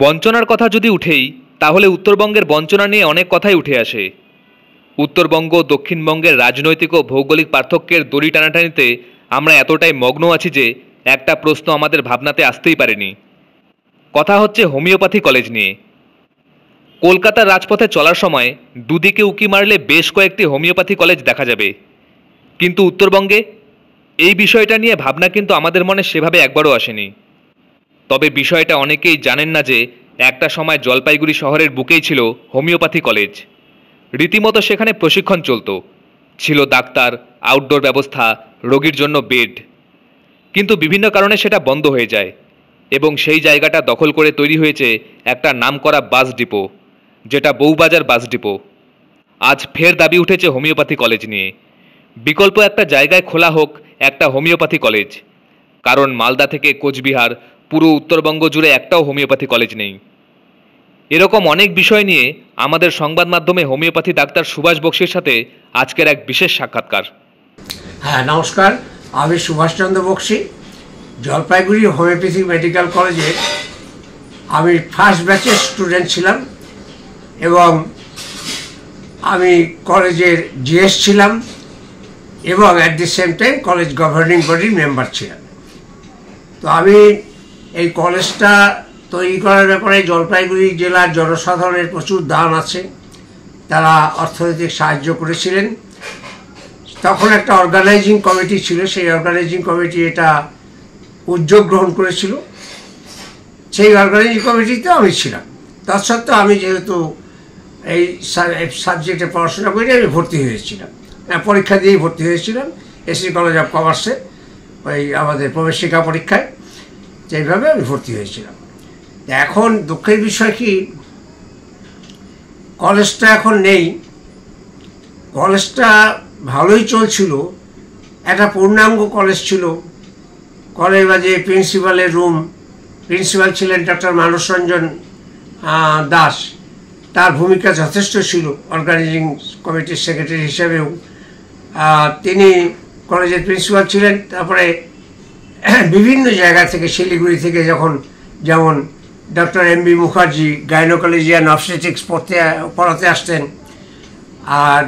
বঞ্চনার কথা যদি উঠেই তাহলে উত্তরবঙ্গের বঞ্চনা নিয়ে অনেক কথাই উঠে আসে। উত্তরবঙ্গ দক্ষিণবঙ্গের রাজনৈতিক ও ভৌগোলিক পার্থক্যের দড়ি টানাটানিতে আমরা এতটাই মগ্ন আছি যে একটা প্রশ্ন আমাদের ভাবনাতে আসতেই পারেনি। কথা হচ্ছে হোমিওপ্যাথি কলেজ নিয়ে। কলকাতার রাজপথে চলার সময় দুদিকে উকি মারলে বেশ কয়েকটি হোমিওপ্যাথি কলেজ দেখা যাবে, কিন্তু উত্তরবঙ্গে এই বিষয়টা নিয়ে ভাবনা কিন্তু আমাদের মনে সেভাবে একবারও আসেনি। তবে বিষয়টা অনেকেই জানেন না যে একটা সময় জলপাইগুড়ি শহরের বুকেই ছিল হোমিওপ্যাথি কলেজ। রীতিমতো সেখানে প্রশিক্ষণ চলতো, ছিল ডাক্তার, আউটডোর ব্যবস্থা, রোগীর জন্য বেড। কিন্তু বিভিন্ন কারণে সেটা বন্ধ হয়ে যায় এবং সেই জায়গাটা দখল করে তৈরি হয়েছে একটা নামকরা বাস ডিপো, যেটা বউবাজার বাস ডিপো। আজ ফের দাবি উঠেছে হোমিওপ্যাথি কলেজ নিয়ে। বিকল্প একটা জায়গায় খোলা হোক একটা হোমিওপ্যাথি কলেজ, কারণ মালদা থেকে কোচবিহার পুরো উত্তরবঙ্গ জুড়ে একটাও হোমিওপ্যাথি কলেজ নেই। এরকম অনেক বিষয় নিয়ে আমাদের সংবাদ মাধ্যমে হোমিওপ্যাথি ডাক্তার সুভাষ বক্সির সাথে আজকের এক বিশেষ সাক্ষাৎকার। হ্যাঁ, নমস্কার। আমি সুভাষচন্দ্র বক্সি, জলপাইগুড়ি হোমিওপ্যাথি মেডিকেল কলেজে আমি ফার্স্ট ব্যাচের স্টুডেন্ট ছিলাম এবং আমি কলেজের জিএস ছিলাম এবং at the same time college governing বডির মেম্বার ছিলাম। তো আমি এই কলেজটা তৈরি করার ব্যাপারে জলপাইগুড়ি জেলার জনসাধারণের প্রচুর দান আছে, তারা অর্থনৈতিক সাহায্য করেছিলেন। তখন একটা অর্গানাইজিং কমিটি ছিল, সেই অর্গানাইজিং কমিটি এটা উদ্যোগ গ্রহণ করেছিল। সেই অর্গানাইজিং কমিটিতে আমি ছিলাম। তৎসত্ত্বেও আমি যেহেতু এই সাবজেক্টে পড়াশোনা করে আমি ভর্তি হয়েছিলাম, পরীক্ষা দিয়েই ভর্তি হয়েছিলাম এসসি কলেজ অফ কমার্সে, ওই আমাদের প্রবেশিকা পরীক্ষায়। সেইভাবে আমি ভর্তি হয়েছিলাম। এখন দুঃখের বিষয় কি, কলেজটা এখন নেই। কলেজটা ভালোই চলছিল, একটা পূর্ণাঙ্গ কলেজ ছিল। কলেজ বাজে প্রিন্সিপালের রুম, প্রিন্সিপাল ছিলেন ডক্টর মানস রঞ্জন দাস, তার ভূমিকা যথেষ্ট ছিল অর্গানাইজিং কমিটির সেক্রেটারি হিসেবেও। তিনি কলেজের প্রিন্সিপাল ছিলেন। তারপরে বিভিন্ন জায়গা থেকে, শিলিগুড়ি থেকে যেমন ডক্টর এম.বি. মুখার্জি গাইনোকোলজিয়ান অবস্টেট্রিক্স পড়াতে আসতেন, আর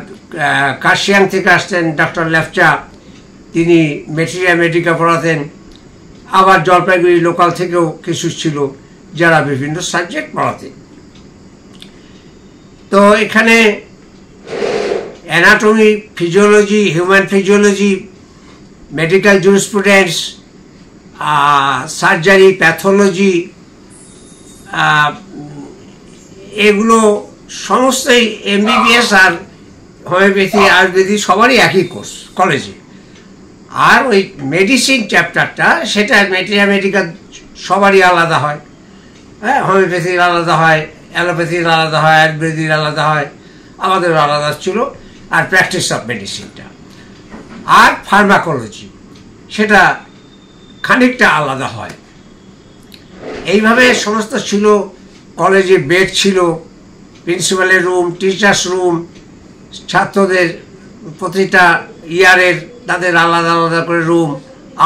কার্শিয়াং থেকে আসতেন ডক্টর লেফচা, তিনি মেটেরিয়া মেডিকা পড়াতেন। আবার জলপাইগুড়ি লোকাল থেকেও কিছু ছিল যারা বিভিন্ন সাবজেক্ট পড়াতেন। তো এখানে anatomy, physiology, human physiology, medical jurisprudence, surgery, pathology, এগুলো সমস্তই এমবিবিএস আর হোমিওপ্যাথি, আয়ুর্বেদিক সবারই একই কোর্স কলেজে। আর ওই মেডিসিন চ্যাপ্টারটা, সেটা মেটেরিয়া মেডিকেল সবারই আলাদা হয়। হ্যাঁ, হোমিওপ্যাথির আলাদা হয়, অ্যালোপ্যাথির আলাদা হয়, আয়ুর্বেদির আলাদা হয়, আমাদেরও আলাদা ছিল। আর প্র্যাকটিস অফ মেডিসিনটা আর ফার্মাকোলজি, সেটা খানিকটা আলাদা হয়। এইভাবে সমস্ত ছিল। কলেজে বেড ছিল, প্রিন্সিপালের রুম, টিচার্স রুম, ছাত্রদের প্রতিটা ইয়ারের তাদের আলাদা আলাদা করে রুম,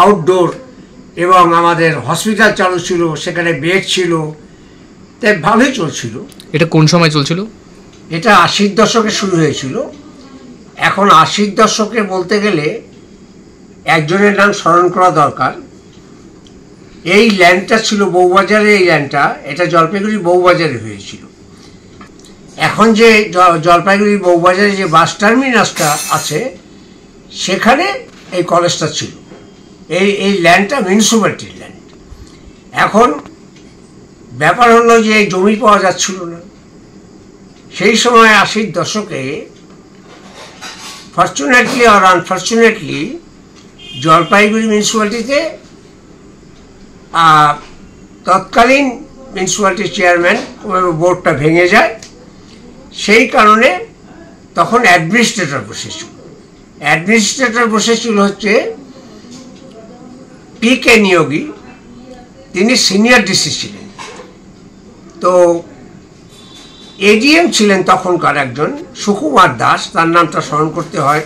আউটডোর, এবং আমাদের হসপিটাল চালু ছিল, সেখানে বেড ছিল। তাই ভালোই চলছিল। এটা কোন সময় চলছিল? এটা 80-র দশকে শুরু হয়েছিল। এখন 80-র দশকে বলতে গেলে একজনের নাম স্মরণ করা দরকার। এই ল্যান্ডটা ছিল বউবাজারে, এই ল্যান্ডটা, এটা জলপাইগুড়ি বউবাজারে হয়েছিল। এখন যে জলপাইগুড়ি বউবাজারে যে বাস টার্মিনাসটা আছে, সেখানে এই কলেজটা ছিল। এই ল্যান্ডটা মিউনিসিপ্যালিটির ল্যান্ড। এখন ব্যাপার হলো যে জমি পাওয়া যাচ্ছিল না। সেই সময় 80-র দশকে ফর্চুনেটলি আর আনফর্চুনেটলি জলপাইগুড়ি মিউনিসিপ্যালিটিতে তৎকালীন মিউনিসিপ্যালিটির চেয়ারম্যান বোর্ডটা ভেঙে যায়। সেই কারণে তখন অ্যাডমিনিস্ট্রেটর বসেছিল হচ্ছে পি.কে. নিয়োগী, তিনি সিনিয়র ডিসি ছিলেন। তো এডিএম ছিলেন তখনকার একজন সুকুমার দাস, তার নামটা স্মরণ করতে হয়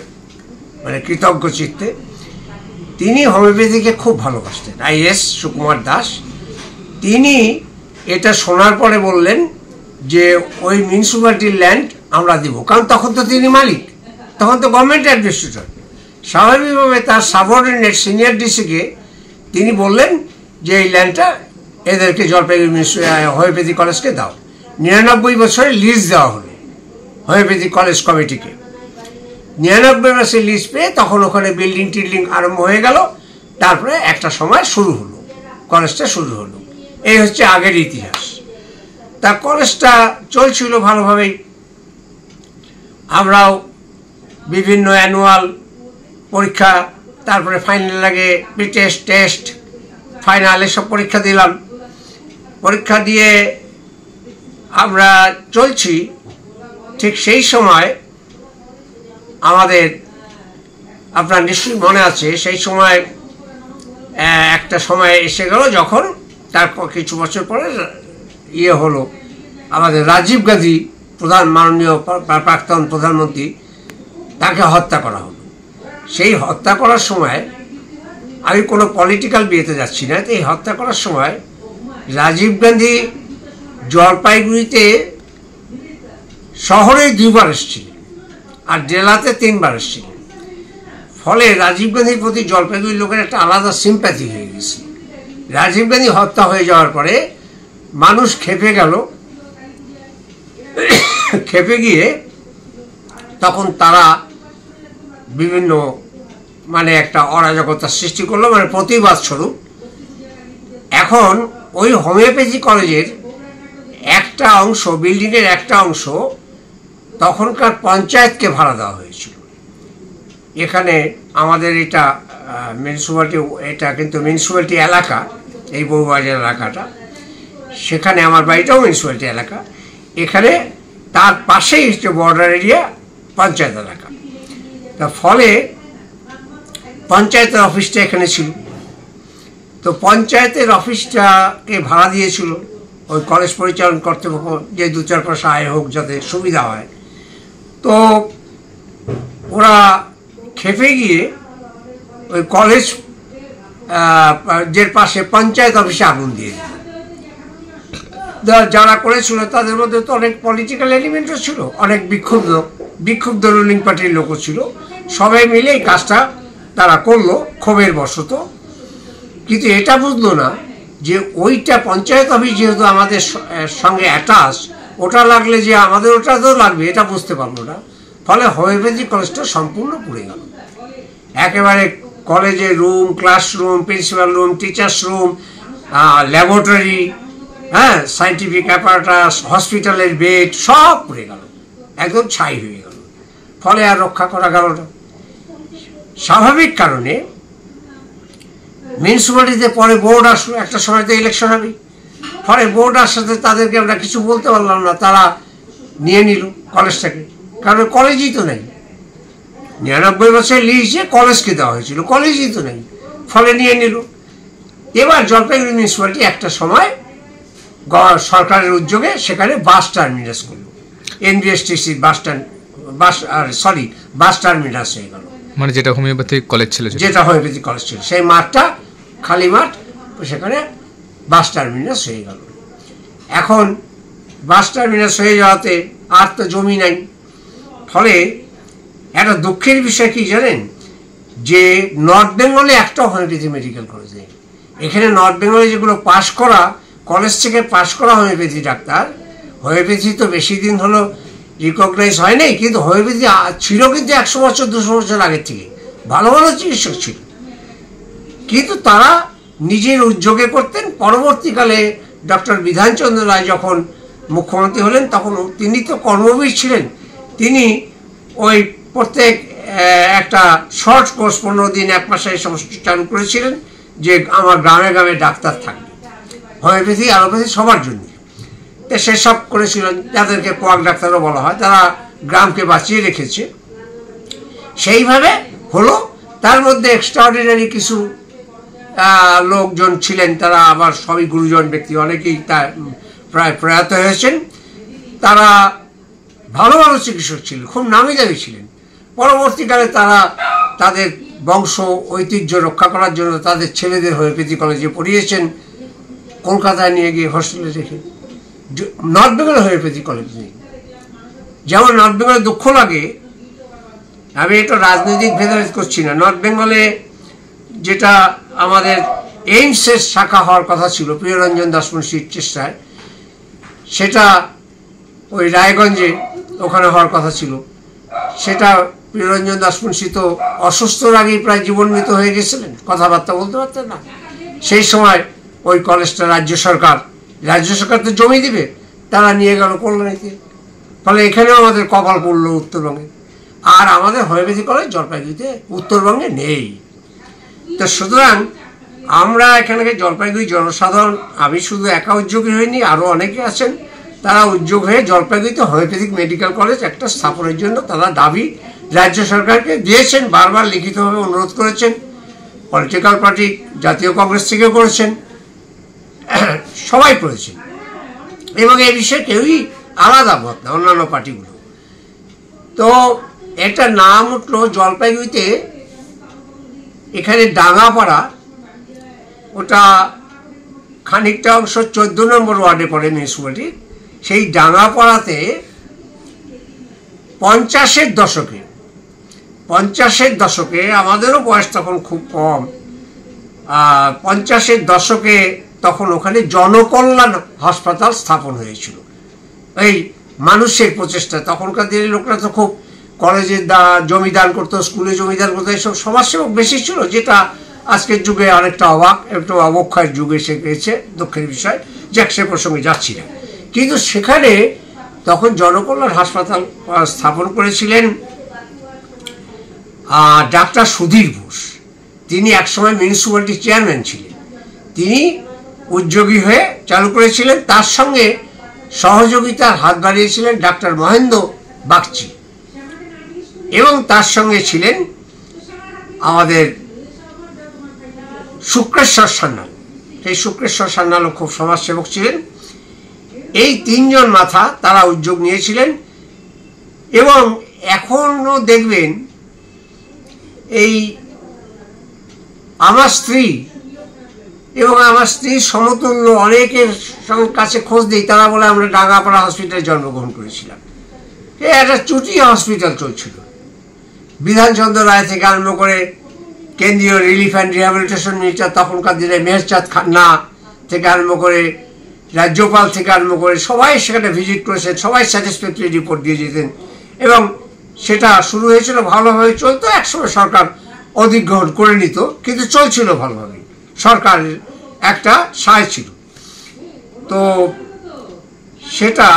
মানে কৃতজ্ঞ চিত্তে। তিনি হোমিওপ্যাথিকে খুব ভালোবাসতেন, আইএস সুকুমার দাস। তিনি এটা শোনার পরে বললেন যে ওই মিউনিসিপ্যালিটির ল্যান্ড আমরা দিব, কারণ তখন তো তিনি মালিক, তখন তো গভর্নমেন্ট অ্যাডমিনিস্ট্রেটর। স্বাভাবিকভাবে তার সাবঅর্ডিনেট সিনিয়র ডিসিকে তিনি বললেন যে এই ল্যান্ডটা এদেরকে জলপাইগুড়ি হোমিওপ্যাথি কলেজকে দাও। 99 বছরে লিজ দেওয়া হলো হোমিওপ্যাথি কলেজ কমিটিকে। 99 বছর লিজ পেয়ে তখন ওখানে বিল্ডিং টিল্ডিং আরম্ভ হয়ে গেল। তারপরে একটা সময় শুরু হলো, কলেজটা শুরু হলো। এই হচ্ছে আগের ইতিহাস। তা কলেজটা চলছিল ভালোভাবেই। আমরাও বিভিন্ন অ্যানুয়াল পরীক্ষা, তারপরে ফাইনাল লাগে প্রিটেস্ট, টেস্ট, ফাইনাল এসব পরীক্ষা দিলাম। পরীক্ষা দিয়ে আমরা চলছি। ঠিক সেই সময় আমাদের, আপনার নিশ্চয়ই মনে আছে, সেই সময় একটা সময় এসে গেল যখন তার কিছু বছর পরে হলো, আমাদের রাজীব গান্ধী মাননীয় প্রাক্তন প্রধানমন্ত্রী, তাকে হত্যা করা হলো। সেই হত্যা করার সময়, আমি কোনো পলিটিক্যাল বিয়েতে যাচ্ছি না, এই হত্যা করার সময় রাজীব গান্ধী জলপাইগুড়িতে শহরে 2 বার এসেছিলেন আর জেলাতে 3 বার এসেছিলেন। ফলে রাজীব গান্ধীর প্রতি জলপাইগুড়ির লোকের একটা আলাদা সিম্প্যাথি হয়ে গেছে। রাজীব গান্ধী হত্যা হয়ে যাওয়ার পরে মানুষ খেপে গেল। খেপে গিয়ে তখন তারা বিভিন্ন একটা অরাজকতার সৃষ্টি করলো, প্রতিবাদ স্বরূপ। এখন ওই হোমিওপ্যাথি কলেজের একটা অংশ, বিল্ডিংয়ের একটা অংশ তখনকার পঞ্চায়েতকে ভাড়া দেওয়া হয়েছিল। এখানে আমাদের এটা মিউনিসিপ্যালিটি, এটা কিন্তু মিউনিসিপ্যালিটি এলাকা, এই বউবাজার এলাকাটা, সেখানে আমার বাড়িটাও মিউনিসিপ্যালিটি এলাকা। এখানে তার পাশেই হচ্ছে বর্ডার এরিয়া, পঞ্চায়েত এলাকা। তা ফলে পঞ্চায়েতের অফিসটা এখানে ছিল। তো পঞ্চায়েতের অফিসটাকে ভাড়া দিয়েছিল ওই কলেজ পরিচালন কর্তৃপক্ষ, যে 2-4 পয়সা আয় হোক, যাতে সুবিধা হয়। তো ওরা খেপে গিয়ে ওই কলেজ যে পাশে পঞ্চায়েত অফিসে আগুন দিয়ে দিল। যারা করেছিল তাদের মধ্যে তো অনেক পলিটিক্যাল এলিমেন্টও ছিল, অনেক বিক্ষুব্ধ রুলিং পার্টির লোকও ছিল। সবাই মিলে এই কাজটা তারা করলো ক্ষোভের বশত। কিন্তু এটা বুঝলো না যে ওইটা পঞ্চায়েত অফিস যেহেতু আমাদের সঙ্গে অ্যাটাচ, ওটা লাগলে যে আমাদের ওটাতেও লাগবে এটা বুঝতে পারলো না। ফলে হোমিওপ্যাথি কলেজটা সম্পূর্ণ পুড়ে গেল। একেবারে কলেজের room, classroom, principal room, teachers room, laboratory, scientific apparatus, হসপিটালের বেড সব পুড়ে গেল, একদম ছাই হয়ে গেল। ফলে আর রক্ষা করা গেল না। স্বাভাবিক কারণে মিউনিসিপ্যালিটিতে পরে বোর্ড আসলো, একটা সময় তো ইলেকশন হবে। ফলে বোর্ড আসাতে তাদেরকে আমরা কিছু বলতে পারলাম না, তারা নিয়ে নিল কলেজটাকে, কারণ কলেজই তো নেই। 99 বছর লিজে কলেজকে দেওয়া হয়েছিল, কলেজই তো নেই, ফলে নিয়ে নিল। এবার জলপাইগুড়ি মিউনিসিপ্যালিটি একটা সময় সরকারের উদ্যোগে সেখানে বাস টার্মিনাস করলো, এনবিএসটিসি বাস টার্মিনাস হয়ে গেল। যেটা হোমিওপ্যাথি কলেজ ছিল, সেই মাঠটা খালি মাঠ, সেখানে বাস টার্মিনাস হয়ে গেল। এখন বাস টার্মিনাস হয়ে যাওয়াতে আর তো জমি নাই। ফলে একটা দুঃখের বিষয় কি জানেন, যে নর্থ বেঙ্গলে একটা হোমিওপ্যাথি মেডিকেল কলেজ নেই। এখানে নর্থ বেঙ্গলে যেগুলো পাশ করা, কলেজ থেকে পাশ করা হোমিওপ্যাথি ডাক্তার, হোমিওপ্যাথি তো বেশি দিন হলো রিকগনাইজ হয় নাই, কিন্তু হোমিওপ্যাথি ছিল কিন্তু 100 বছর 200 বছর আগের থেকে ভালো ভালো চিকিৎসক ছিল, কিন্তু তারা নিজের উদ্যোগে করতেন। পরবর্তীকালে ডক্টর বিধানচন্দ্র রায় যখন মুখ্যমন্ত্রী হলেন, তখন তিনি তো কর্মবীর ছিলেন। তিনি ওই প্রত্যেক একটা শর্ট কোর্স 15 দিন 1 মাসে এই সমস্ত চালু করেছিলেন, যে আমার গ্রামে গ্রামে ডাক্তার থাকবে, হোমিওপ্যাথি অ্যালোপ্যাথি সবার জন্য। তো সেসব করেছিলেন, যাদেরকে কোয়াক ডাক্তারও বলা হয়, তারা গ্রামকে বাঁচিয়ে রেখেছে। সেইভাবে হলো। তার মধ্যে এক্সট্রাঅর্ডিনারি কিছু লোকজন ছিলেন, তারা আবার সবই গুরুজন ব্যক্তি, অনেকেই প্রায় প্রয়াত হয়েছেন। তারা ভালো ভালো চিকিৎসক ছিলেন, খুব নামি দামি ছিলেন। পরবর্তীকালে তারা তাদের বংশ ঐতিহ্য রক্ষা করার জন্য তাদের ছেলেদের হোমিওপ্যাথি কলেজে পড়িয়েছেন। কলকাতায় নিয়ে গিয়ে হোস্টেলে রেখে। নর্থ বেঙ্গল হোমিওপ্যাথি কলেজ নেই। যেমন নর্থ বেঙ্গলে দুঃখ লাগে, আমি এটা রাজনৈতিক ভেদাভেদ করছি না, নর্থ বেঙ্গলে যেটা আমাদের এইমসের শাখা হওয়ার কথা ছিল প্রিয়রঞ্জন দাসমুন্সির চেষ্টায়, সেটা ওই রায়গঞ্জে ওখানে হওয়ার কথা ছিল। সেটা প্রিয়রঞ্জন দাসমুন্সি তো অসুস্থর আগেই প্রায় জীবনমৃত হয়ে গেছিলেন, কথাবার্তা বলতে পারতেন না। সেই সময় ওই কলেজটা রাজ্য সরকার তো জমি দিবে, তারা নিয়ে গেল কল্যাণীতে। ফলে এখানেও আমাদের কপাল পড়লো উত্তরবঙ্গে। আর আমাদের হোমিওপ্যাথি কলেজ জলপাইগুড়িতে উত্তরবঙ্গে নেই। তো সুতরাং আমরা এখানে জলপাইগুড়ি জনসাধারণ, আমি শুধু একা উদ্যোগী হইনি, আরও অনেকে আছেন, তারা উদ্যোগ হয়ে জলপাইগুড়িতে হোমিওপ্যাথিক মেডিকেল কলেজ একটা স্থাপনের জন্য তারা দাবি রাজ্য সরকারকে দিয়েছেন, বারবার লিখিতভাবে অনুরোধ করেছেন। পলিটিক্যাল পার্টি জাতীয় কংগ্রেস থেকেও করেছেন, সবাই করেছেন, এবং এই বিষয়ে কেউই আলাদা মত না অন্যান্য পার্টিগুলো। তো একটা নাম উঠলো জলপাইগুড়িতে, এখানে ডাঙ্গাপাড়া, ওটা খানিকটা অংশ 14 নম্বর ওয়ার্ডে পড়ে মিউনিসিপ্যালিটি। সেই ডাঙ্গাপাড়াতে 50-এর দশকে, আমাদেরও বয়স তখন খুব কম, 50-এর দশকে তখন ওখানে জনকল্যাণ হাসপাতাল স্থাপন হয়েছিল। এই মানুষের প্রচেষ্টা, তখনকার দিনের লোকরা তো খুব কলেজে জমি দান করতো, স্কুলে জমি দান করতো, এইসব সমাজসেবক বেশি ছিল, যেটা আজকের যুগে অনেকটা একটু অবক্ষয়ের যুগে এসে গেছে, দুঃখের বিষয়, যাক সে প্রসঙ্গে যাচ্ছি না। কিন্তু সেখানে তখন জনকল্যাণ হাসপাতাল স্থাপন করেছিলেন ডাক্তার সুধীর বোস। তিনি একসময় মিউনিসিপ্যালিটি চেয়ারম্যান ছিলেন, তিনি উদ্যোগী হয়ে চালু করেছিলেন। তার সঙ্গে সহযোগিতার হাত বাড়িয়েছিলেন ডাক্তার মহেন্দ্র বাগচি, এবং তার সঙ্গে ছিলেন আমাদের শুক্রেশ্বর সান্যাল। সেই শুক্রেশ্বর সান্যালও খুব সমাজসেবক ছিলেন। এই 3 জন মাথা তারা উদ্যোগ নিয়েছিলেন, এবং এখনো দেখবেন এই আমার স্ত্রী এবং আমার স্ত্রীর সমতুল্য অনেকের কাছে খোঁজ দিই, তারা বলে আমরা ডাঙ্গাপাড়া হসপিটালে জন্মগ্রহণ করেছিলাম। একটা চুটিয়া হসপিটাল চলছিল, বিধানচন্দ্র রায় থেকে আরম্ভ করে কেন্দ্রীয় রিলিফ অ্যান্ড রিহ্যাবিলিটেশন মিনিস্টার তখনকার দিনে মেহেরচাঁদ খান্না থেকে আরম্ভ করে রাজ্যপাল থেকে আরম্ভ করে সবাই সেখানে ভিজিট করেছেন, সবাই স্যাটিসফ্যাক্টরি রিপোর্ট দিয়ে যেতেন, এবং সেটা শুরু হয়েছিল ভালোভাবে চলতো। একসময় সরকার অধিগ্রহণ করে নিত, কিন্তু চলছিল ভালোভাবে, সরকারের একটা সায় ছিল। তো সেটা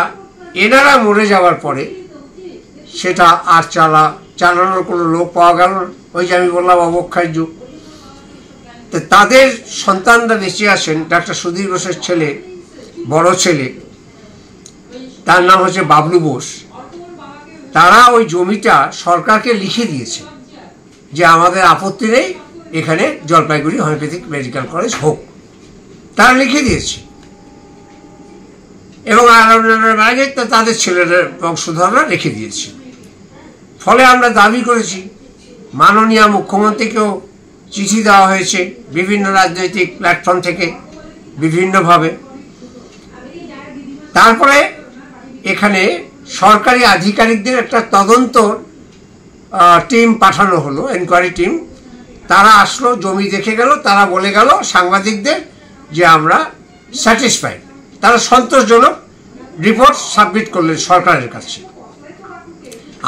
এনারা মরে যাওয়ার পরে সেটা আর চালানোর কোনো লোক পাওয়া গেল না। ওই যে আমি বললাম অবক্ষয়ের যুগ। তো তাদের সন্তানরা বেঁচে আসেন, ডাক্তার সুধীর বোসের ছেলে, বড় ছেলে, তার নাম হচ্ছে বাবলু বোস। তারা ওই জমিটা সরকারকে লিখে দিয়েছে যে আমাদের আপত্তি নেই, এখানে জলপাইগুড়ি হোমিওপ্যাথিক মেডিকেল কলেজ হোক, তারা লিখে দিয়েছে। এবং তাদের ছেলেদের বংশধররা রেখে দিয়েছে। ফলে আমরা দাবি করেছি, মাননীয় মুখ্যমন্ত্রীকেও চিঠি দেওয়া হয়েছে বিভিন্ন রাজনৈতিক প্ল্যাটফর্ম থেকে বিভিন্নভাবে। তারপরে এখানে সরকারি আধিকারিকদের একটা তদন্ত টিম পাঠানো হলো, এনকোয়ারি টিম। তারা আসলো, জমি দেখে গেল, তারা বলে গেল সাংবাদিকদের যে আমরা স্যাটিসফাইড। তারা সন্তোষজনক রিপোর্ট সাবমিট করলেন সরকারের কাছে।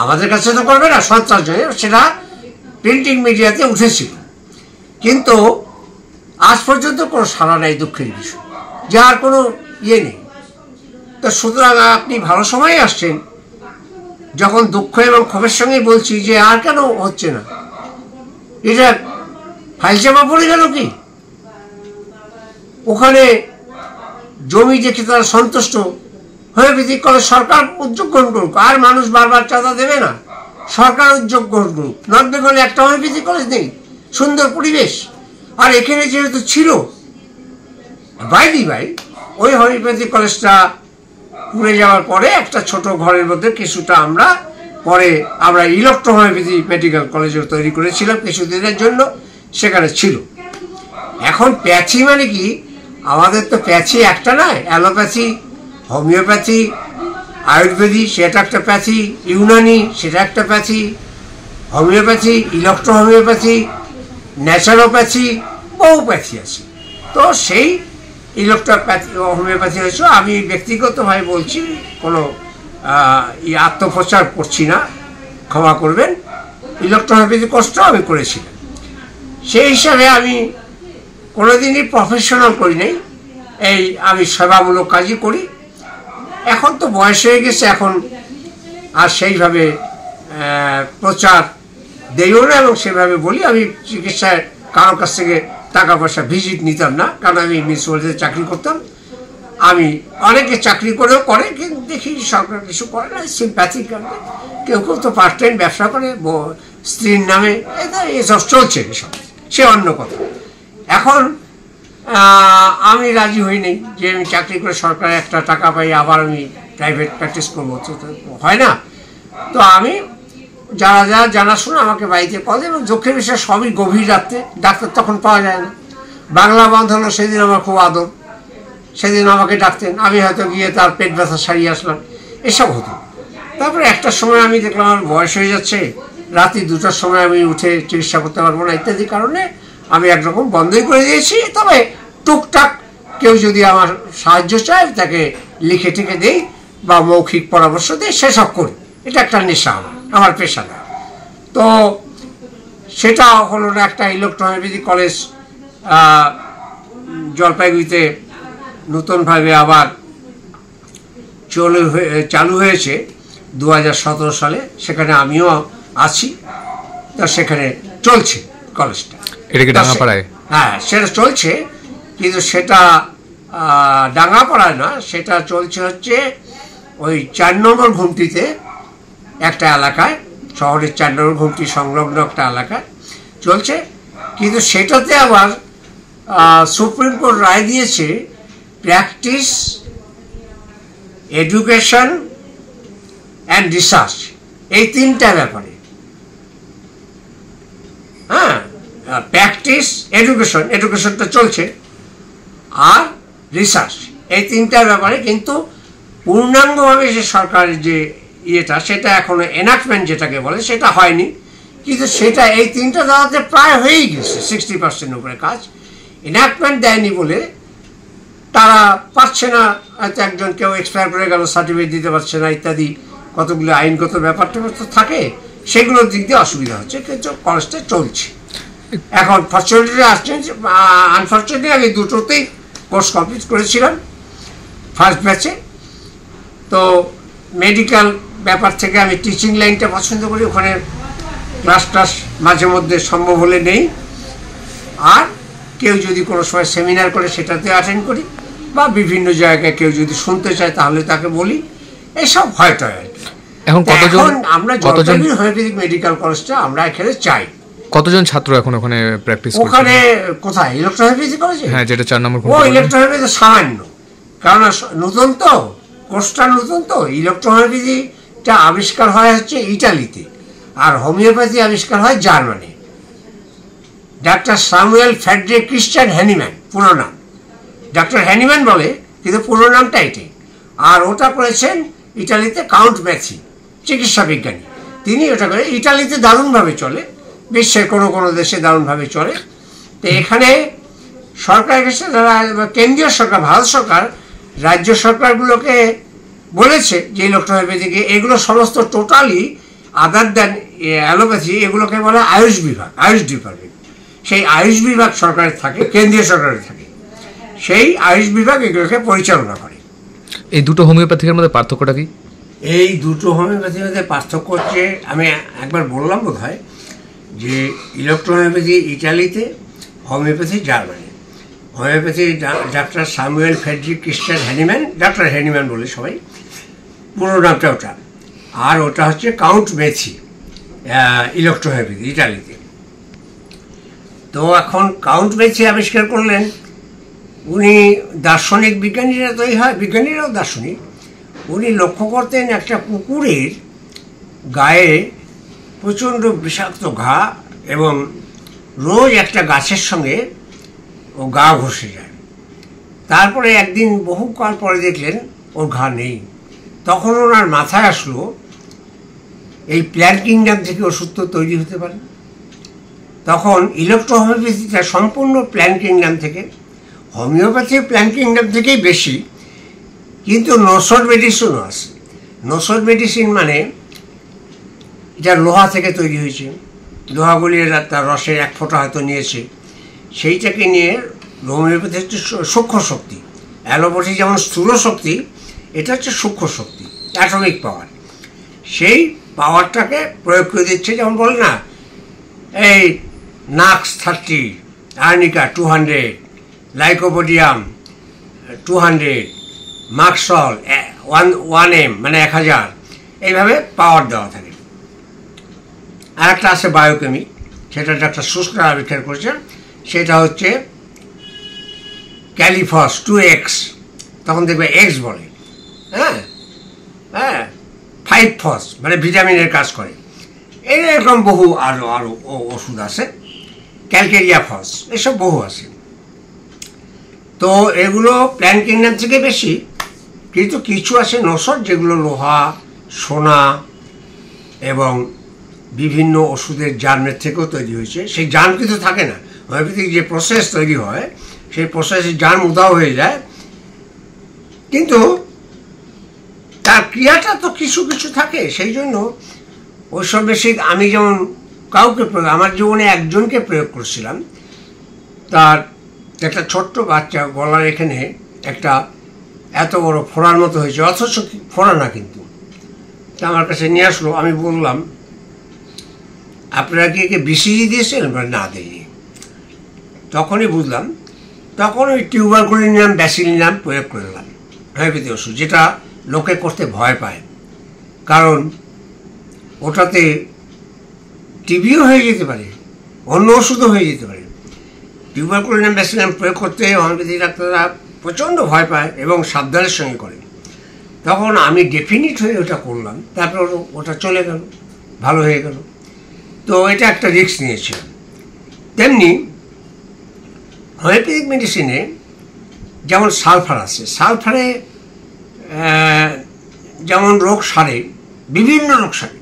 আমাদের কাছে তো করবে না, সন্তোষজনক, সেটা প্রিন্টিং মিডিয়াতে উঠেছিল, কিন্তু আজ পর্যন্ত কোনো সাড়া নেই, দুঃখের বিষয়, যার কোনো ইয়ে নেই। তো সুতরাং আপনি ভালো সময় আসছেন, যখন দুঃখ এবং ক্ষোভের সঙ্গে বলছি যে আর কেন হচ্ছে না, এটা ফাইল চাপা পড়ে গেল কি? ওখানে জমি দেখে তারা সন্তুষ্ট, হোমিওপ্যাথিক কলেজ সরকার উদ্যোগ গ্রহণ করুক, আর মানুষ বারবার চাঁদা দেবে না, সরকার উদ্যোগ গ্রহণ করুক। নর্থ বেঙ্গলে একটা হোমিওপ্যাথিক কলেজ নেই, সুন্দর পরিবেশ, আর এখানে যেহেতু ছিল ভাই ওই হোমিওপ্যাথিক কলেজটা পুড়ে যাওয়ার পরে একটা ছোট ঘরের মধ্যে কিছুটা আমরা ইলেকট্রো হোমিওপ্যাথি মেডিকেল কলেজও তৈরি করেছিলাম কিছুদিনের জন্য, সেখানে ছিল। এখন প্যাথি মানে কি, আমাদের তো প্যাথি একটা নয়, অ্যালোপ্যাথি, হোমিওপ্যাথি, আয়ুর্বেদিক সেটা একটা প্যাথি, ইউনানি সেটা একটা pathy, homeopathy, electro homeopathy, naturopathy, বহু প্যাথি আছে। তো সেই ইলেকট্রোপ্যাথি হোমিওপ্যাথি হয়েছে। আমি ব্যক্তিগতভাবে বলছি, কোনো আত্মপ্রচার করছি না, ক্ষমা করবেন। ইলেকট্রো হোমিওপ্যাথি কোর্সটাও আমি করেছিলাম। সেই হিসাবে আমি কোনোদিনই প্রফেশনাল করি নাই, এই আমি সেবামূলক কাজই করি। এখন তো বয়স হয়ে গেছে, এখন আর সেইভাবে প্রচার দেইও না এবং সেভাবে বলি। আমি চিকিৎসায় কারোর কাছ থেকে টাকা পয়সা ভিজিট নিতাম না, কারণ আমি মিউনিসিপ্যালিটিতে চাকরি করতাম। আমি অনেকে চাকরি করেও করে, কিন্তু দেখি সরকার কিছু করে না, সিম্প্যাথি কারণে। কেউ কেউ তো পার্ট টাইম ব্যবসা করে স্ত্রীর নামে, এসব চলছে, এসব সে অন্য কথা। এখন আমি রাজি হইনি যে আমি চাকরি করে সরকারে একটা টাকা পাই আবার আমি প্রাইভেট প্র্যাকটিস করবো, তো হয় না। তো আমি যারা যারা জানাশোনা আমাকে বাড়িতে কল, এবং দুঃখের বিষয় সবই গভীর রাত্রে, ডাক্তার তখন পাওয়া যায় না। বাংলা বন্ধ হলো, সেদিন আমার খুব আদর, সেদিন আমাকে ডাকতেন, আমি হয়তো গিয়ে তার পেট ব্যথা সারিয়ে আসলাম, এসব হতো। তারপরে একটার সময় আমি দেখলাম আমার বয়স হয়ে যাচ্ছে, রাত্রি 2টার সময় আমি উঠে চিকিৎসা করতে পারবো না ইত্যাদি কারণে আমি একরকম বন্ধই করে দিয়েছি। তবে টুকটাক কেউ যদি আমার সাহায্য চায় তাকে লিখে টিখে দেই বা মৌখিক পরামর্শ দিই, সেসব করি। এটা একটা নেশা, আমার পেশা না। তো সেটা হলো না। একটা ইলেকট্রো হোমিওপ্যাথি কলেজ জলপাইগুড়িতে নতুনভাবে আবার চালু হয়েছে 2017 সালে, সেখানে আমিও আছি। তো সেখানে চলছে কলেজটা। হ্যাঁ, সেটা চলছে, কিন্তু সেটা ডাঙ্গাপাড়ায় না, সেটা চলছে হচ্ছে ওই 4 নম্বর ঘুমটিতে একটা এলাকায়, শহরের 4 নম্বর ঘুমটি সংলগ্ন একটা এলাকায় চলছে। কিন্তু সেটাতে আবার সুপ্রিম কোর্ট রায় দিয়েছে প্র্যাকটিস, এডুকেশন অ্যান্ড রিসার্চ, এই 3টা ব্যাপারে। হ্যাঁ, প্র্যাকটিস, এডুকেশনটা চলছে, আর রিসার্চ, এই 3টার ব্যাপারে কিন্তু পূর্ণাঙ্গভাবে যে সরকারের যে ইয়েটা, সেটা এখনো এনাক্টমেন্ট যেটাকে বলে সেটা হয়নি। কিন্তু সেটা এই 3টা দাওয়াতে প্রায় হয়েই গেছে, 60% উপরে কাজ। এনাক্টমেন্ট দেয়নি বলে তারা পারছে না, হয়তো একজন কেউ এক্সপায়ার করে গেল, সার্টিফিকেট দিতে পারছে না ইত্যাদি কতগুলো আইনগত ব্যাপারটা তো থাকে, সেগুলোর দিক দিয়ে অসুবিধা হচ্ছে। কিন্তু কলেজটা চলছে এখন। ফর্চুনেটলি আসছেন, আনফর্চুনেটলি আমি দুটোতেই কোর্স কমপ্লিট করেছিলাম ফার্স্ট ব্যাচে। তো মেডিকেল ব্যাপার থেকে আমি টিচিং লাইনটা পছন্দ করি, ওখানে ক্লাস টাস মাঝে মধ্যে সম্ভব হলে নেই, আর কেউ যদি কোনো সময় সেমিনার করে সেটাতে অ্যাটেন্ড করি, বা বিভিন্ন জায়গায় কেউ যদি শুনতে চায় তাহলে তাকে বলি, এসব হয়তো আর কি। এখন আমরা জলপাইগুড়ি হোমিওপ্যাথিক মেডিকেল কলেজটা আমরা এখানে চাই। কতজন ছাত্র এখন ওখানে প্র্যাকটিস করছে? ওখানে কোথায়? ইলেকট্রো হোমিওপ্যাথি কলেজে? হ্যাঁ, যেটা 4 নম্বর। ও ইলেকট্রো হোমিওপ্যাথি সামান্য, কারণ নতুন তো, কোর্সটা নতুন তো। ইলেকট্রো হোমিওপ্যাথিটা আবিষ্কার হয় হচ্ছে ইটালিতে, আর হোমিওপ্যাথি আবিষ্কার হয় Germany. Doctor Samuel Frederick Christian Hahnemann পুরো নাম, ডাক্তার হ্যানিম্যান বলে, কিন্তু পুরো নামটা এটাই। আর ওটা করেছেন ইটালিতে কাউন্ট ম্যাথি, চিকিৎসা বিজ্ঞানী, তিনি ওটা করে। ইটালিতে দারুণভাবে চলে, বিশ্বের কোনো কোনো দেশে দারুণভাবে চলে। তো এখানে সরকার কাছে যারা, কেন্দ্রীয় সরকার, ভারত সরকার রাজ্য সরকারগুলোকে বলেছে যে ইলেকট্রো হোমিওপ্যাথিকে, এগুলো সমস্ত টোটালি আদার দ্যান অ্যালোপ্যাথি, এগুলোকে বলে আয়ুষ বিভাগ, আয়ুষ ডিপার্টমেন্ট। সেই আয়ুষ বিভাগ সরকারের থাকে, কেন্দ্রীয় সরকারের থাকে, সেই আয়ুষ বিভাগ এগুলোকে পরিচালনা করে। এই দুটো হোমিওপ্যাথির মধ্যে পার্থক্যটা কি? এই দুটো হোমিওপ্যাথির মধ্যে পার্থক্য হচ্ছে, আমি একবার বললাম বোধ হয়, যে ইলেকট্রো হোমিওপ্যাথি ইটালিতে, homeopathy Germany. Homeopathy doctor Samuel Frederick Christian Hahnemann, doctor Hahnemann বলে সবাই, পুরো নামটা ওটা। আর ওটা হচ্ছে কাউন্ট ম্যাথি, ইলেকট্রো হোমিওপ্যাথি ইটালিতে। তো এখন কাউন্ট ম্যাথি আবিষ্কার করলেন উনি, দার্শনিক বিজ্ঞানীরা তো হয়, বিজ্ঞানীরাও দার্শনিক। উনি লক্ষ্য করতেন একটা কুকুরের গায়ে প্রচণ্ড বিষাক্ত ঘা, এবং রোজ একটা গাছের সঙ্গে ও গা ঘষে যায়। তারপরে একদিন বহুকাল পরে দেখলেন ওর ঘা নেই। তখন ওনার মাথায় আসলো এই প্ল্যান্ট কিংডম থেকে ওষুধ তো তৈরি হতে পারে। তখন ইলেকট্রোহোমিওপ্যাথিটা সম্পূর্ণ প্ল্যান্ট কিংডম থেকে, হোমিওপ্যাথি প্ল্যান্ট কিংডম থেকেই বেশি, কিন্তু নসর মেডিসিনও আছে। নসর মেডিসিন মানে এটা লোহা থেকে তৈরি হয়েছে, লোহাগুলি তার রসের এক ফোঁটা হয়তো নিয়েছে, সেইটাকে নিয়ে হোমিওপ্যাথি হচ্ছে সূক্ষ্ম শক্তি। অ্যালোপ্যাথি যেমন স্থূল শক্তি, এটা হচ্ছে সূক্ষ্ম শক্তি, অ্যাটমিক পাওয়ার। সেই পাওয়ারটাকে প্রয়োগ করে দিচ্ছে। যেমন বলে না, এই নাক্স 30, আর্নিকা 200, লাইকোপোডিয়াম 200, মাক্সল 1M মানে 1000, এইভাবে পাওয়ার দেওয়া থাকে। আর একটা আছে বায়োকেমিক, সেটা ডাক্তার শুষ্করা আবিষ্কার করেছেন, সেটা হচ্ছে ক্যালিফস 2X, তখন দেখবে X বলে, হ্যাঁ হ্যাঁ 5ফস মানে ভিটামিনের কাজ করে। এরকম বহু আরও ওষুধ আছে, ক্যালকেরিয়া ফস, এসব বহু আছে। তো এগুলো প্ল্যান্ট কিংডম থেকে বেশি, কিন্তু কিছু আছে নসর যেগুলো লোহা, সোনা এবং বিভিন্ন ওষুধের জার্মের থেকেও তৈরি হয়েছে। সেই জার্ম কিন্তু থাকে না, হোমিওপ্যাথিক যে প্রসেস তৈরি হয় সেই প্রসেসে জার্ম উধাও হয়ে যায়, কিন্তু তার ক্রিয়াটা তো কিছু কিছু থাকে। সেই জন্য ওইসব বেশি আমি যেমন কাউকে আমার জীবনে একজনকে প্রয়োগ করছিলাম, তার একটা ছোট্ট বাচ্চা গলার এখানে একটা এত বড় ফোড়ার মতো হয়েছে, অথচ ফোড়া না কিন্তু। তা আমার কাছে নিয়ে আসলো, আমি বললাম আপনারা কি একে বিসিজি দিয়েছেন? না দেয়নি। তখনই বুঝলাম, তখন ওই টিউবারকুলিন নিলাম, ব্যাসিল নিলাম, প্রয়োগ করলাম হোমিওপ্যাথি ওষুধ, যেটা লোকে করতে ভয় পায়, কারণ ওটাতে টিবিও হয়ে যেতে পারে, অন্য ওষুধও হয়ে যেতে পারে। টিউবারকুলিন ব্যাসিলাম প্রয়োগ করতে হোমিওপ্যাথি ডাক্তাররা প্রচণ্ড ভয় পায় এবং সাবধানের সঙ্গে করে। তখন আমি ডেফিনিট হয়ে ওটা করলাম, তারপর ওটা চলে গেল, ভালো হয়ে গেল। তো এটা একটা রিস্ক নিয়েছিলাম। তেমনি হোমিওপ্যাথিক মেডিসিনে যেমন সালফার আছে, সালফারে যেমন রোগ সারে, বিভিন্ন রোগ সারে,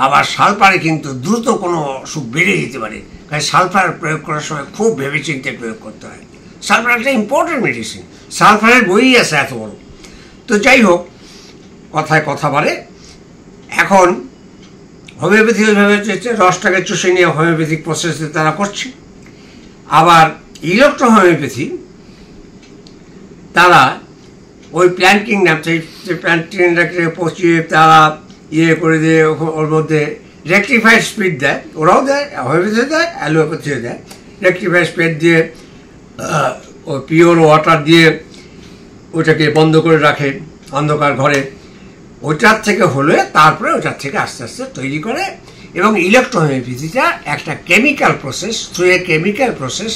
আবার সালফারে কিন্তু দ্রুত কোনো অসুখ বেড়ে যেতে পারে। তাই সালফার প্রয়োগ করার সময় খুব ভেবেচিন্তে প্রয়োগ করতে হয়। সালফার একটা ইম্পর্টেন্ট মেডিসিন, সালফারের বই আছে এত বড়। তো যাই হোক, কথায় কথা বাড়ে। এখন হোমিওপ্যাথি ওইভাবে রসটাকে চুষে নিয়ে হোমিওপ্যাথিক প্রসেসে তারা করছে। আবার ইলেকট্রো হোমিওপ্যাথি তারা ওই প্ল্যান্ট কিংডম, সেই প্ল্যান্ট কিংডমটাকে পচিয়ে তারা ইয়ে করে দিয়ে ওর মধ্যে রেকটিফাইড স্পিড দেয়, ওরাও দেয়, হোমিওপ্যাথি দেয়, অ্যালোপ্যাথিও দেয়। রেকটিফাইড স্পিড দিয়ে ওই পিওর ওয়াটার দিয়ে ওটাকে বন্ধ করে রাখে অন্ধকার ঘরে, ওইটার থেকে হলে তারপরে ওটার থেকে আস্তে আস্তে তৈরি করে। এবং ইলেকট্রো হোমিওপ্যাথিটা একটা chemical process, through a chemical process,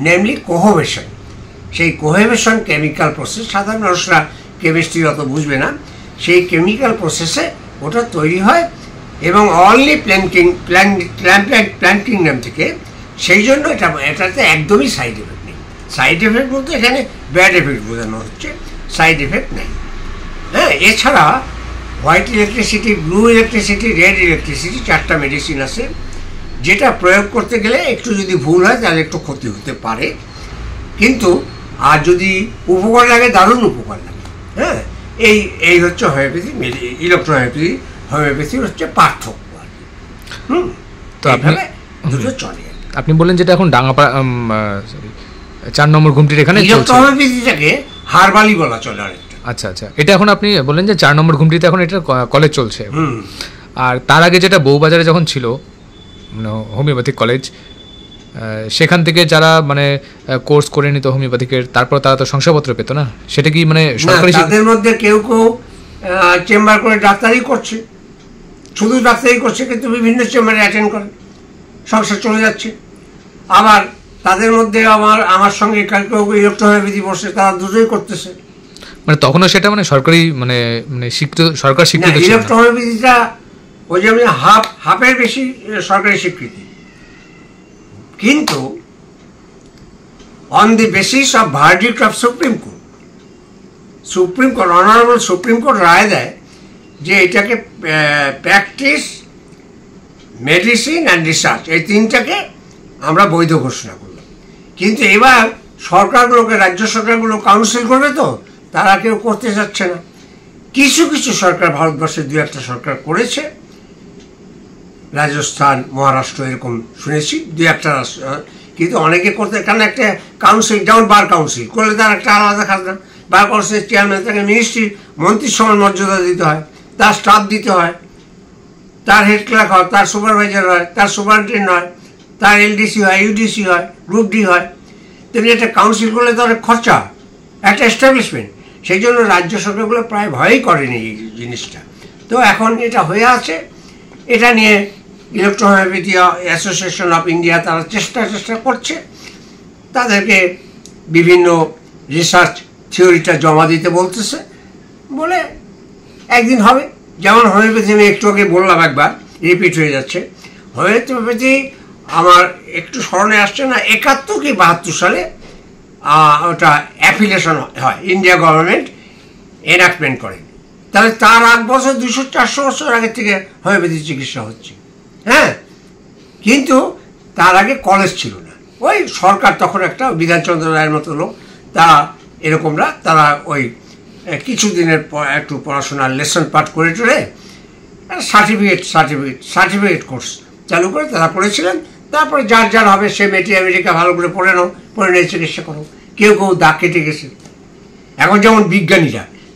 namely cohesion. সেই কোহেশন কেমিক্যাল প্রসেস, সাধারণ মানুষরা কেমিস্ট্রি অত বুঝবে না, সেই কেমিক্যাল প্রসেসে ওটা তৈরি হয় এবং অনলি প্ল্যান্ট কিংডম থেকে। সেই জন্য এটাতে একদমই সাইড এফেক্ট নেই। সাইড এফেক্ট বলতে এখানে ব্যাড এফেক্ট বোঝানো হচ্ছে, সাইড এফেক্ট নেই। হ্যাঁ, এছাড়া white electricity, blue electricity, red electricity, 4টা মেডিসিন আছে, যেটা প্রয়োগ করতে গেলে একটু যদি ভুল হয় তাহলে একটু ক্ষতি হতে পারে, কিন্তু আর যদি উপকার লাগে দারুণ উপকার লাগে। হ্যাঁ, এই হচ্ছে হোমিওপ্যাথি, ইলেকট্রো হোমিওপ্যাথির হচ্ছে পার্থক্য। তো আপনার দুটো চলে। আপনি বললেন যেটা এখন ডাঙ্গাপাড়া 4 নম্বর ঘুমটির এখানে ইলেকট্রো হোমিওপ্যাথিটাকে হারবালি বলা চলে আরেকটা। আচ্ছা আচ্ছা, এটা এখন আপনি বললেন যে 4 নম্বর ঘুমটিতে এখন এটা কলেজ চলছে। আর তার আগে যেটা বউবাজারে যখন ছিল হোমিওপ্যাথিক কলেজ, সেখান থেকে যারা মানে কোর্স করে নিত হোমিওপ্যাথিকের, তারপর তারা তো শংসাপত্র পেত না, সেটা কি মানে সরকারি? তাদের মধ্যে কেউ কেউ চেম্বার করে ডাক্তারি করছে, শুধু ডাক্তারি করছে, কিন্তু বিভিন্ন চেম্বারে অ্যাটেন্ড করে, সংসার চলে যাচ্ছে। আবার তাদের মধ্যে আমার সঙ্গে কেউ ইলেকট্রো হোমিওপ্যাথি বসে, তারা দুটোই করতেছে। মানে তখনও সেটা মানে সরকারি মানে স্বীকৃত, সরকার স্বীকৃত ইলেকট্রো হোমিওপ্যাথিটা ওই যে হাফের বেশি সরকারি স্বীকৃতি। কিন্তু on the basis of verdict of Supreme Court. Supreme Court, honourable Supreme Court রায় দেয় যে এটাকে প্র্যাকটিস, মেডিসিন অ্যান্ড রিসার্চ, এই তিনটাকে আমরা বৈধ ঘোষণা করলাম। কিন্তু এবার সরকারগুলোকে, রাজ্য সরকারগুলো কাউন্সিল করবে, তো তারা কেউ করতে যাচ্ছে না। কিছু কিছু সরকার, ভারতবর্ষের দু একটা সরকার করেছে, রাজস্থান, মহারাষ্ট্র, এরকম শুনেছি দু একটা রাষ্ট্র, কিন্তু অনেকে করতে, কারণ একটা কাউন্সিল, যেমন বার কাউন্সিল করলে তার একটা আলাদা খাজনা, বার কাউন্সিলের চেয়ারম্যান, তাকে মিনিস্ট্রি, মন্ত্রীর সমান মর্যাদা দিতে হয়, তার স্টাফ দিতে হয়, তার হেড ক্লার্ক হয়, তার সুপারভাইজার হয়, তার সুপারিনটেন্ডেন্ট হয়, তার এলডিসি হয়, ইউডিসি হয়, গ্রুপ ডি হয়। তেমনি একটা কাউন্সিল করলে তো অনেক খরচা, একটা এস্টাবলিশমেন্ট। সেই জন্য রাজ্য সরকারগুলো প্রায় ভয়ই করেনি এই জিনিসটা। তো এখন এটা হয়ে আছে, এটা নিয়ে ইলেকট্রোহোমিওপ্যাথি অ্যাসোসিয়েশন অফ ইন্ডিয়া তারা চেষ্টা করছে, তাদেরকে বিভিন্ন রিসার্চ থিওরিটা জমা দিতে বলতেছে, বলে একদিন হবে। যেমন হোমিওপ্যাথি, আমি একটু আগে বললাম, একবার রিপিট হয়ে যাচ্ছে। হোমিওপ্যাথি আমার একটু স্মরণে আসছে না, 71 কি 72 সালে ওটা অ্যাফিলিয়েশন হয়, ইন্ডিয়া গভর্নমেন্ট এনাক্টমেন্ট করে। তাহলে তার 8 বছর, 200-400 বছর আগের থেকে হোমিওপ্যাথি চিকিৎসা হচ্ছে। হ্যাঁ, কিন্তু তার আগে কলেজ ছিল না। ওই সরকার তখন একটা বিধানচন্দ্র রায়ের মতো লোক, তারা এরকমরা, তারা ওই কিছুদিনের একটু পড়াশোনার লেসন পাঠ করে টরে সার্টিফিকেট কোর্স চালু করে তারা করেছিলেন। তারপরে যার যার হবে, সে আমেরিকা ভালো করে পড়ে নাও, পড়ে নিয়ে চিকিৎসা করো। কেউ কেউ দাগ কেটে গেছে। এখন যেমন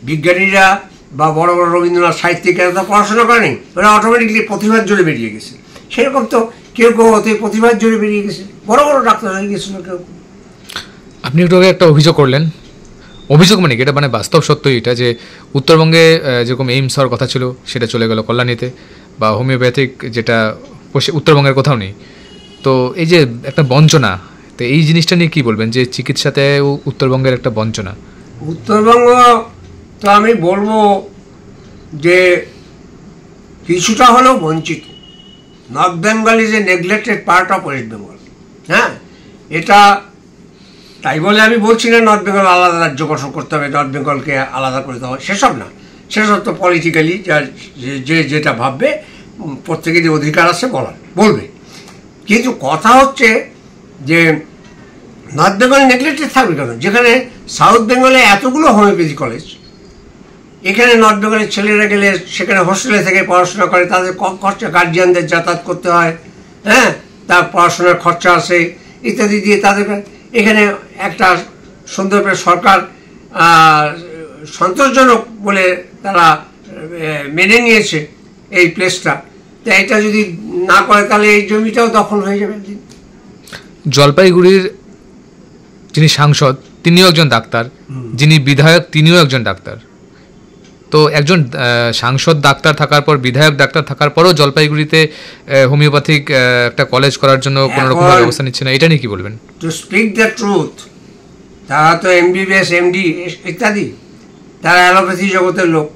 বিজ্ঞানীরা বা বড় বড় রবীন্দ্রনাথ সাহিত্যিকেরা তো পড়াশোনা করেনি, ওরা অটোমেটিকলি প্রতিভার জোরে বেরিয়ে গেছে। সেরকম তো কেউ কেউ অতি প্রতিভার জোরে বেরিয়ে গেছে, বড় বড় ডাক্তার হয়ে গেছিল কেউ। আপনি একটু আগে একটা অভিযোগ করলেন, অভিযোগ মানে এটা মানে বাস্তব সত্যই এটা, যে উত্তরবঙ্গে যেরকম এইমস হওয়ার কথা ছিল সেটা চলে গেল কল্যাণীতে, বা হোমিওপ্যাথিক যেটা উত্তরবঙ্গের কোথাও নেই। তো এই যে একটা বঞ্চনা, তো এই জিনিসটা নিয়ে কী বলবেন, যে চিকিৎসাতে উত্তরবঙ্গের একটা বঞ্চনা? উত্তরবঙ্গ তো আমি বলবো যে কিছুটা হলেও বঞ্চিত। North Bengal is a neglected part of West Bengal. হ্যাঁ, এটা তাই বলে আমি বলছি না নর্থ বেঙ্গল আলাদা রাজ্য গঠন করতে হবে, নর্থ বেঙ্গলকে আলাদা করে দেওয়া, সেসব না। সেসব তো পলিটিক্যালি যে যেটা ভাববে, প্রত্যেকের যে অধিকার আছে বলবে। কিন্তু কথা হচ্ছে যে নর্থ বেঙ্গল নেগলেক্টেড থাকবে কেন? যেখানে সাউথ বেঙ্গলে এতগুলো হোমিওপ্যাথি কলেজ, এখানে নর্থ বেঙ্গলের ছেলেরা গেলে সেখানে হোস্টেলে থেকে পড়াশোনা করে, তাদের কম খরচা, গার্জিয়ানদের যাতায়াত করতে হয়, হ্যাঁ, তার পড়াশোনার খরচা আছে ইত্যাদি দিয়ে তাদের এখানে একটা সুন্দর করে সরকার সন্তোষজনক বলে তারা মেনে নিয়েছে এই প্লেসটা। তো এটা যদি না করে তাহলে এই জমিটাও দখল হয়ে যাবে। জলপাইগুড়ির যিনি সাংসদ তিনিও একজন ডাক্তার, যিনি বিধায়ক তিনিও একজন ডাক্তার। তো একজন সাংসদ ডাক্তার থাকার পর, বিধায়ক ডাক্তার থাকার পরও জলপাইগুড়িতে হোমিওপ্যাথিক একটা কলেজ করার জন্য কোনো রকম ব্যবস্থা নিচ্ছে না, এটা নিয়ে কি বলবেন? টু স্পিক দ্য ট্রুথ, তারা তো MBBS MD ইত্যাদি, তারা অ্যালোপ্যাথি জগতের লোক,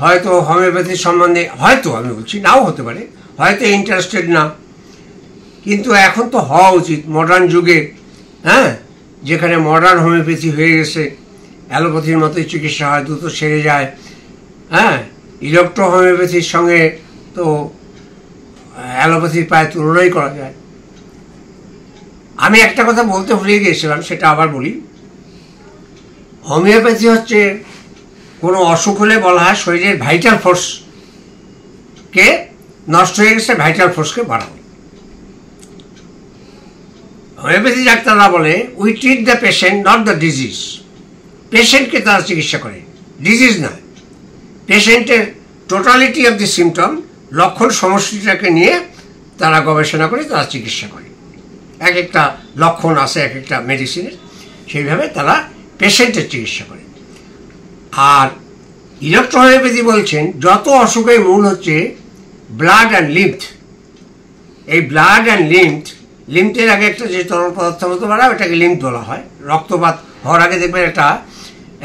হয়তো হোমিওপ্যাথি সম্বন্ধে, হয়তো আমি বলছি নাও হতে পারে, হয়তো ইন্টারেস্টেড না। কিন্তু এখন তো হওয়া উচিত মডার্ন যুগে, হ্যাঁ, যেখানে মডার্ন হোমিওপ্যাথি হয়ে গেছে, অ্যালোপ্যাথির মতোই চিকিৎসা হয়, দ্রুত সেরে যায়। হ্যাঁ, ইলেকট্রো হোমিওপ্যাথির সঙ্গে তো অ্যালোপ্যাথির প্রায় তুলনাই করা যায়। আমি একটা কথা বলতে ভুলে গিয়েছিলাম, সেটা আবার বলি। হোমিওপ্যাথি হচ্ছে কোনো অসুখ হলে বলা হয় শরীরের ভাইটাল ফোর্সকে নষ্ট হয়ে গেছে, ভাইটাল ফোর্সকে বাড়ানো। হোমিওপ্যাথি ডাক্তাররা বলে we treat the patient not the disease. পেশেন্টকে তারা চিকিৎসা করে, ডিজিজ নয়। পেশেন্টের টোটালিটি অফ দি সিমটম, লক্ষণ সমষ্টিটাকে নিয়ে তারা গবেষণা করে, তারা চিকিৎসা করে। এক একটা লক্ষণ আছে এক একটা মেডিসিনের, সেইভাবে তারা পেশেন্টের চিকিৎসা করে। আর ইলেকট্রো হোমিওপ্যাথি বলছেন যত অসুখের মূল হচ্ছে ব্লাড অ্যান্ড লিম্ফ। এই ব্লাড অ্যান্ড লিম্ফের আগে একটা যে তরল পদার্থ মতো বাড়ায়, ওটাকে লিম্ফ বলা হয়। রক্তপাত হওয়ার আগে দেখবেন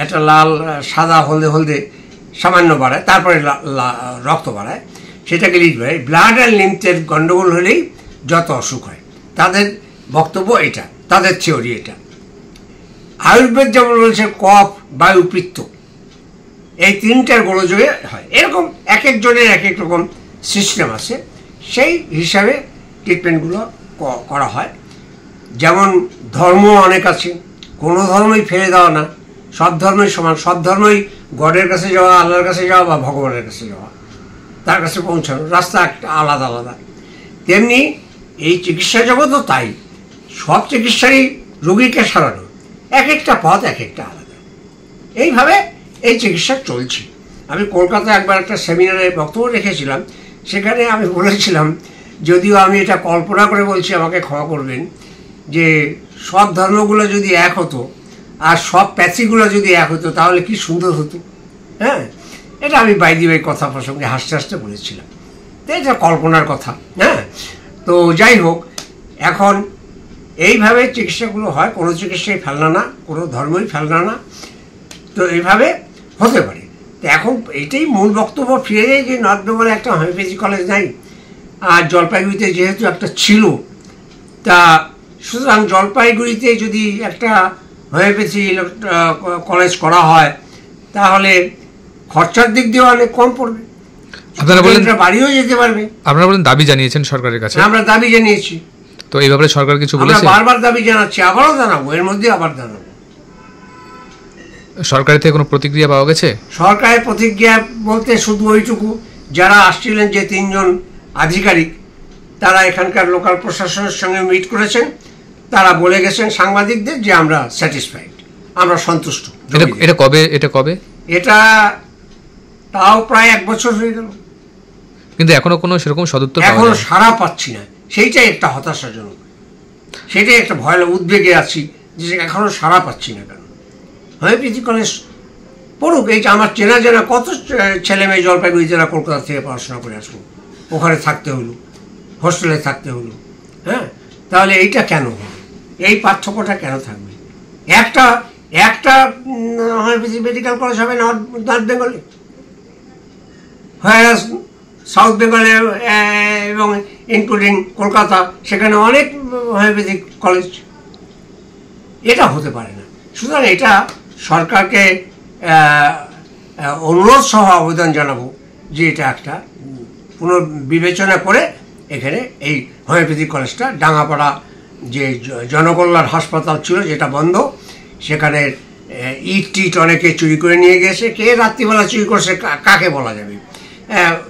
একটা লাল সাদা হলদে সামান্য বাড়ায়, তারপরে রক্ত বাড়ায়, সেটাকে লিম্ফ বাড়ায়। ব্লাড অ্যান্ড লিম্ফের গণ্ডগোল হলেই যত অসুখ হয়। তাদের বক্তব্য এটা, তাদের থিওরি এটা। আয়ুর্বেদ যেমন বলছে কফ, বায়ু, পিত্ত, এই তিনটার গোলযোগে হয়। এরকম এক একজনের এক এক রকম সিস্টেম আছে, সেই হিসাবে ট্রিটমেন্টগুলো করা হয়। যেমন ধর্ম অনেক আছে, কোনো ধর্মই ফেলে দেওয়া না, সব ধর্মই সমান, সব ধর্মই গডের কাছে যাওয়া, আল্লাহর কাছে যাওয়া বা ভগবানের কাছে যাওয়া, তার কাছে পৌঁছানো রাস্তা একটা আলাদা আলাদা। তেমনি এই চিকিৎসা জগৎও তাই, সব চিকিৎসারই রোগীকে সারানো, এক একটা পথ এক একটা আলাদা। এইভাবে এই চিকিৎসা চলছে। আমি কলকাতায় একবার একটা সেমিনারে বক্তব্য রেখেছিলাম, সেখানে আমি বলেছিলাম, যদিও আমি এটা কল্পনা করে বলছি, আমাকে ক্ষমা করবেন, যে সব ধর্মগুলো যদি এক হতো আর সব প্যাথিগুলো যদি এক হতো তাহলে কি সুন্দর হতো। হ্যাঁ, এটা আমি বাইদি বাই কথা প্রসঙ্গে হাসতে হাসতে বলেছিলাম, তো এটা কল্পনার কথা। হ্যাঁ, তো যাই হোক, এখন এইভাবে চিকিৎসাগুলো হয়, কোনো চিকিৎসাই ফেলনা না, কোনো ধর্মই ফেলনা না, তো এইভাবে হতে পারে। তো এখন এইটাই মূল বক্তব্য ফিরে যায় যে নর্থ বেঙ্গলে একটা হোমিওপ্যাথি কলেজ নাই, আর জলপাইগুড়িতে যেহেতু একটা ছিল, তা সুতরাং জলপাইগুড়িতে যদি একটা হোমিওপ্যাথি কলেজ করা হয় তাহলে খরচার দিক দিয়ে অনেক কম পড়বে, আপনারা বলেন বাড়িও যেতে পারবে। আপনারা বলেন দাবি জানিয়েছেন সরকারের কাছে? আমরা দাবি জানিয়েছি, তো এই ব্যাপারে সরকার কিছু আমরা বলেছে? বারবার দাবি জানাচ্ছি, আবারও জানাবো, এর মধ্যে আবার জানাবো। সরকারের থেকে কোনো প্রতিক্রিয়া পাওয়া গেছে? সরকারের প্রতিক্রিয়া বলতে শুধু ওইটুকু, যারা আসছিলেন যে 3 জন আধিকারিক, তারা এখানকার লোকাল প্রশাসনের সঙ্গে মিট করেছেন, তারা বলে গেছেন সাংবাদিকদের যে আমরা স্যাটিসফাইড, আমরা সন্তুষ্ট। এটা কবে? এটা তাও প্রায় 1 বছর হয়ে গেল, কিন্তু এখনো কোনো সেরকম সদুত্তর পাওয়া এখনো যায়নি। সাড়া পাচ্ছি না, সেইটাই একটা হতাশাজনক, সেটাই একটা ভয়, উদ্বেগে আছি যে এখনো সাড়া পাচ্ছি না। কেন হোমিওপ্যাথি কলেজ পড়ুক, এই যে আমার চেনা জানা কত ছেলে মেয়ে জলপাইগুড়ি জেলা কলকাতা থেকে পড়াশোনা করে আসবো, ওখানে থাকতে হলো, হোস্টেলে থাকতে হলো। হ্যাঁ, তাহলে এইটা কেন হলো, এই পার্থক্যটা কেন থাকবে? একটা হোমিওপ্যাথি মেডিকেল কলেজ হবে নর্থ বেঙ্গলে, হয় সাউথ বেঙ্গলে এবং ইনক্লুডিং কলকাতা, সেখানে অনেক হোমিওপ্যাথিক কলেজ। এটা হতে পারে না। সুতরাং এটা সরকারকে অনুরোধ সহ আবেদন জানাবো যে এটা একটা পুনর্বিবেচনা করে এখানে এই হোমিওপ্যাথিক কলেজটা, ডাঙ্গাপাড়া যে জনকল্যাণ হাসপাতাল ছিল যেটা বন্ধ, সেখানে ইট টিট অনেকে চুরি করে নিয়ে গেছে, কে রাত্রিবেলা চুরি করছে কাকে বলা যাবে,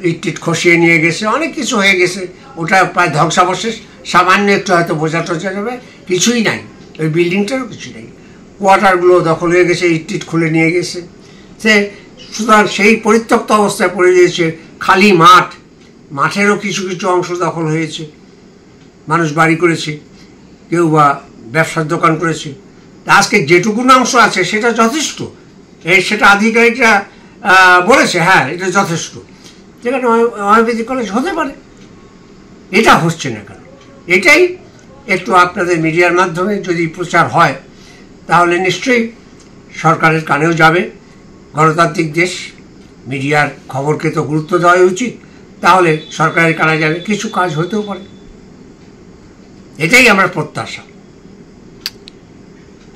ইট টিট খসিয়ে নিয়ে গেছে, অনেক কিছু হয়ে গেছে, ওটা প্রায় ধ্বংসাবশেষ, সামান্য একটু হয়তো বোঝা টোঝা যাবে, কিছুই নাই, ওই বিল্ডিংটারও কিছু নেই, কোয়ার্টারগুলো দখল হয়ে গেছে, ইট টিট খুলে নিয়ে গেছে। সুতরাং সেই পরিত্যক্ত অবস্থায় পড়ে গিয়েছে, খালি মাঠেরও কিছু কিছু অংশ দখল হয়েছে, মানুষ বাড়ি করেছে, কেউ বা ব্যবসার দোকান করেছে। আজকে যেটুকুন অংশ আছে সেটা যথেষ্ট, সেটা আধিকারিকরা বলেছে হ্যাঁ এটা যথেষ্ট, যেখানে হোমিওপ্যাথি কলেজ হতে পারে। এটা হচ্ছে না কেন? এটাই একটু আপনাদের মিডিয়ার মাধ্যমে যদি প্রচার হয় তাহলে নিশ্চয়ই সরকারের কানেও যাবে। গণতান্ত্রিক দেশ, মিডিয়ার খবরকে তো গুরুত্ব দেওয়া উচিত, তাহলে সরকারের কানে যাবে, কিছু কাজ হতেও পারে, এটাই আমার প্রত্যাশা।